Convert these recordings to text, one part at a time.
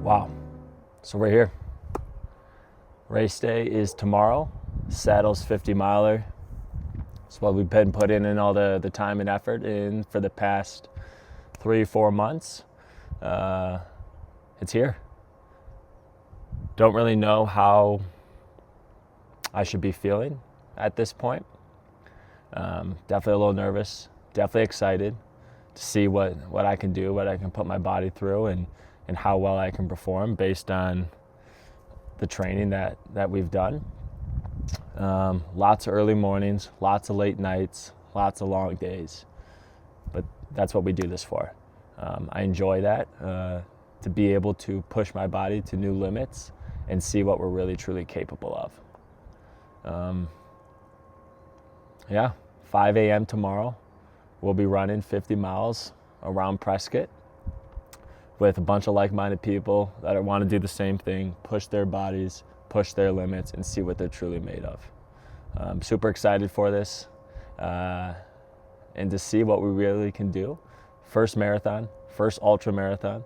Wow, so we're here. Race day is tomorrow. Saddle's 50 miler. It's what we've been putting in all the time and effort in for the past 3-4 months. It's here. Don't really know how I should be feeling at this point. Definitely a little nervous, definitely excited to see what I can do, what I can put my body through, and how well I can perform based on the training that we've done. Lots of early mornings, lots of late nights, lots of long days, but that's what we do this for. I enjoy that, to be able to push my body to new limits and see what we're really truly capable of. 5 a.m. tomorrow, we'll be running 50 miles around Prescott with a bunch of like-minded people that want to do the same thing, push their bodies, push their limits, and see what they're truly made of. I'm super excited for this, and to see what we really can do. First marathon, first ultra marathon,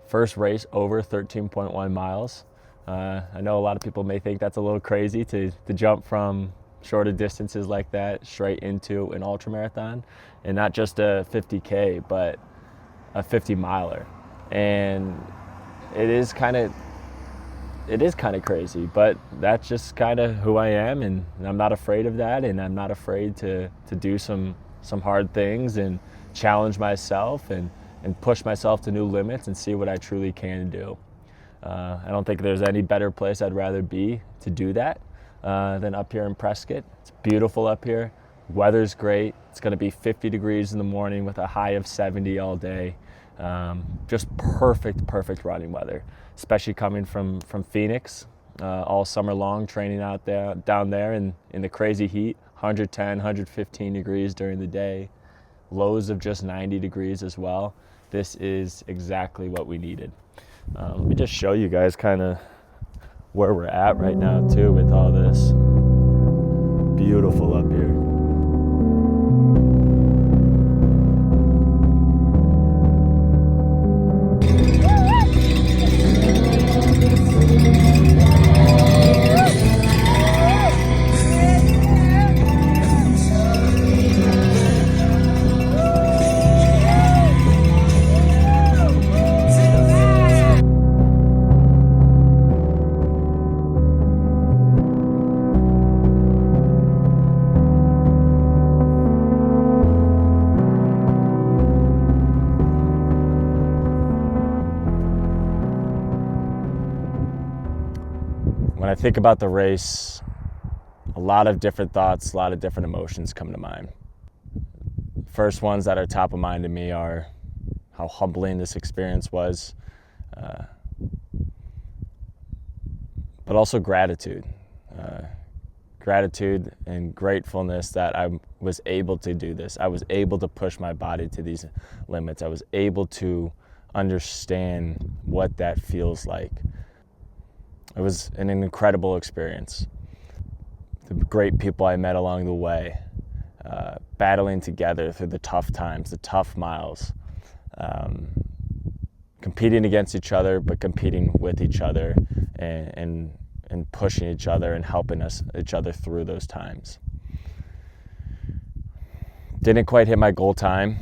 first race over 13.1 miles. I know a lot of people may think that's a little crazy to jump from shorter distances like that straight into an ultra marathon, and not just a 50K, but a 50 miler. And it is kind of crazy, but that's just kind of who I am, and I'm not afraid of that, and I'm not afraid to do some hard things and challenge myself and push myself to new limits and see what I truly can do. I don't think there's any better place I'd rather be to do that than up here in Prescott. It's beautiful up here. Weather's great. It's going to be 50 degrees in the morning with a high of 70 all day. Just perfect running weather, especially coming from Phoenix all summer long, training out there, down there in the crazy heat, 110, 115 degrees during the day, lows of just 90 degrees as well. This is exactly what we needed. Let me just show you guys kind of where we're at right now too, with all this. Beautiful up here. When I think about the race, a lot of different thoughts, a lot of different emotions come to mind. First ones that are top of mind to me are how humbling this experience was, but also gratitude. Gratitude and gratefulness that I was able to do this. I was able to push my body to these limits. I was able to understand what that feels like. It was an incredible experience. The great people I met along the way, battling together through the tough times, the tough miles, competing against each other, but competing with each other, and pushing each other and helping each other through those times. Didn't quite hit my goal time.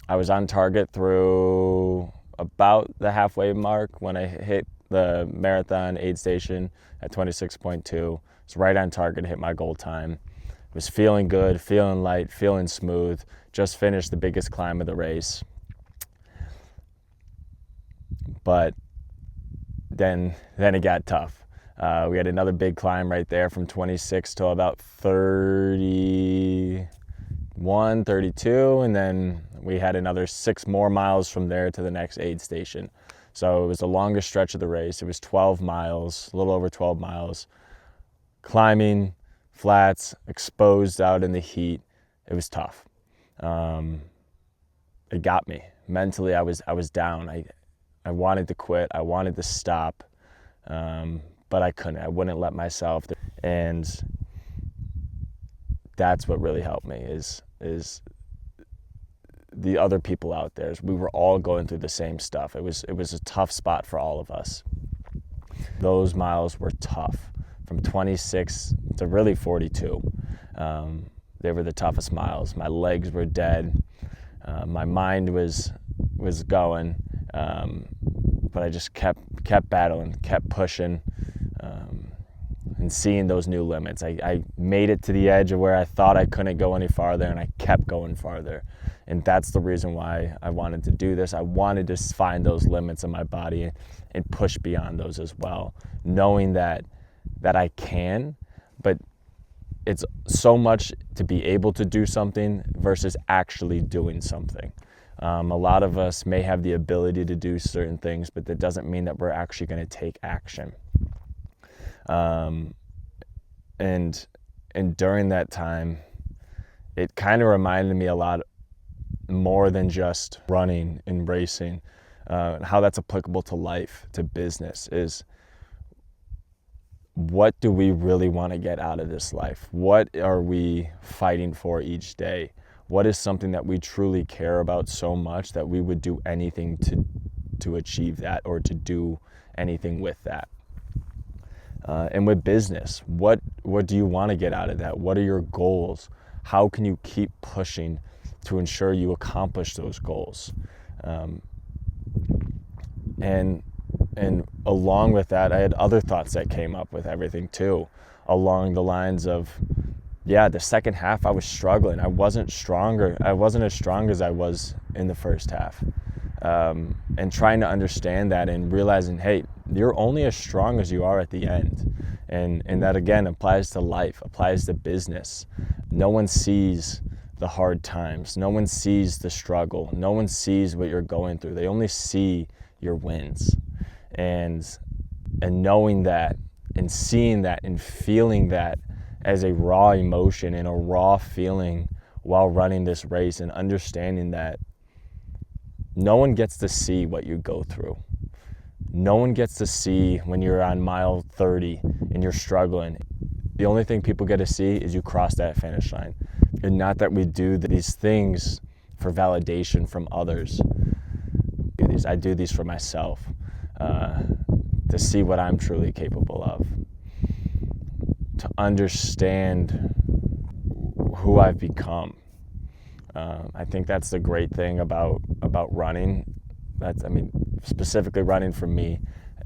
I was on target through about the halfway mark when I hit the marathon aid station at 26.2. It's right on target to hit my goal time. Was feeling good, feeling light, feeling smooth. Just finished the biggest climb of the race. But then it got tough. We had another big climb right there from 26 to about 31, 32, and then we had another 6 more miles from there to the next aid station. So it was the longest stretch of the race. It was 12 miles, a little over 12 miles, climbing flats, exposed out in the heat. It was tough. It got me. Mentally, I was down. I wanted to quit. I wanted to stop, but I couldn't. I wouldn't let myself. And that's what really helped me is the other people out there. We were all going through the same stuff. It was a tough spot for all of us. Those miles were tough, from 26 to really 42. They were the toughest miles. My legs were dead. My mind was going, but I just kept battling, kept pushing, and seeing those new limits. I made it to the edge of where I thought I couldn't go any farther, and I kept going farther. And that's the reason why I wanted to do this. I wanted to find those limits in my body and push beyond those as well, knowing that I can, but it's so much to be able to do something versus actually doing something. A lot of us may have the ability to do certain things, but that doesn't mean that we're actually going to take action. And during that time, it kind of reminded me a lot more than just running and racing, how that's applicable to life, to business, is what do we really want to get out of this life? What are we fighting for each day? What is something that we truly care about so much that we would do anything to achieve that, or to do anything with that? And with business, what do you want to get out of that? What are your goals? How can you keep pushing to ensure you accomplish those goals? And along with that, I had other thoughts that came up with everything too, along the lines of, the second half I was struggling. I wasn't stronger. I wasn't as strong as I was in the first half. And trying to understand that and realizing, hey, you're only as strong as you are at the end. And that again applies to life, applies to business. No one sees the hard times. No one sees the struggle. No one sees what you're going through. They only see your wins. And knowing that and seeing that and feeling that as a raw emotion and a raw feeling while running this race, and understanding that no one gets to see what you go through. No one gets to see when you're on mile 30 and you're struggling. The only thing people get to see is you cross that finish line. And not that we do these things for validation from others. I do these for myself, to see what I'm truly capable of, to understand who I've become. I think that's the great thing about running. Specifically running for me.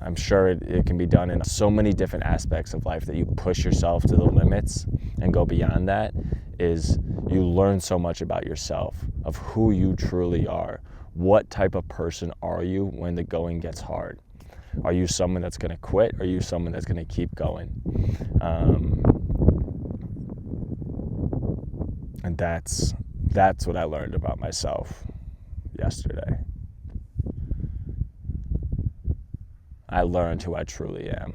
I'm sure it can be done in so many different aspects of life, that you push yourself to the limits and go beyond that, is you learn so much about yourself, of who you truly are. What type of person are you when the going gets hard? Are you someone that's going to quit? Or are you someone that's going to keep going? And that's what I learned about myself yesterday. I learned who I truly am.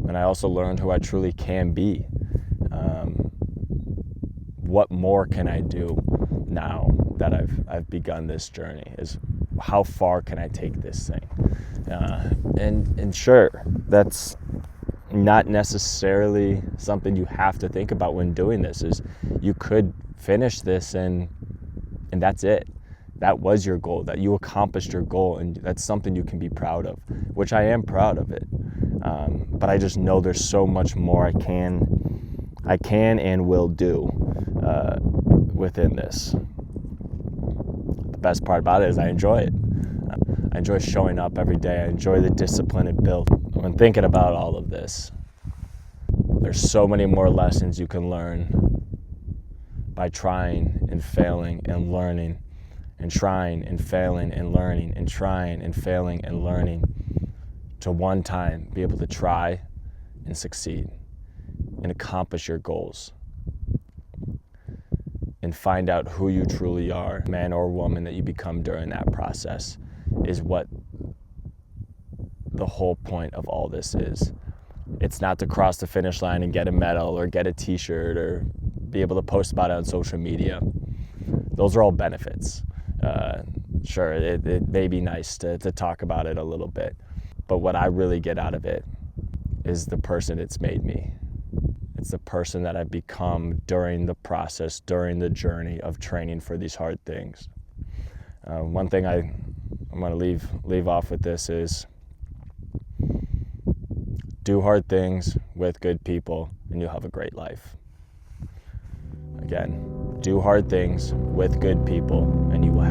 And I also learned who I truly can be. What more can I do now that I've begun this journey? Is how far can I take this thing? And sure, that's not necessarily something you have to think about when doing this. Is you could finish this and that's it. That was your goal, that you accomplished your goal, and that's something you can be proud of, which I am proud of it. But I just know there's so much more I can and will do within this. The best part about it is I enjoy it. I enjoy showing up every day. I enjoy the discipline it built. When thinking about all of this, there's so many more lessons you can learn by trying and failing and learning, and trying and failing and learning, and trying and failing and learning, to one time be able to try and succeed and accomplish your goals and find out who you truly are, man or woman that you become during that process, is what the whole point of all this is. It's not to cross the finish line and get a medal or get a t-shirt or be able to post about it on social media. Those are all benefits. Sure, it may be nice to talk about it a little bit, but what I really get out of it is the person it's made me, It's the person that I've become during the process, during the journey of training for these hard things. One thing I'm going to leave off with this is do hard things with good people and you'll have a great life. Again, do hard things with good people and you will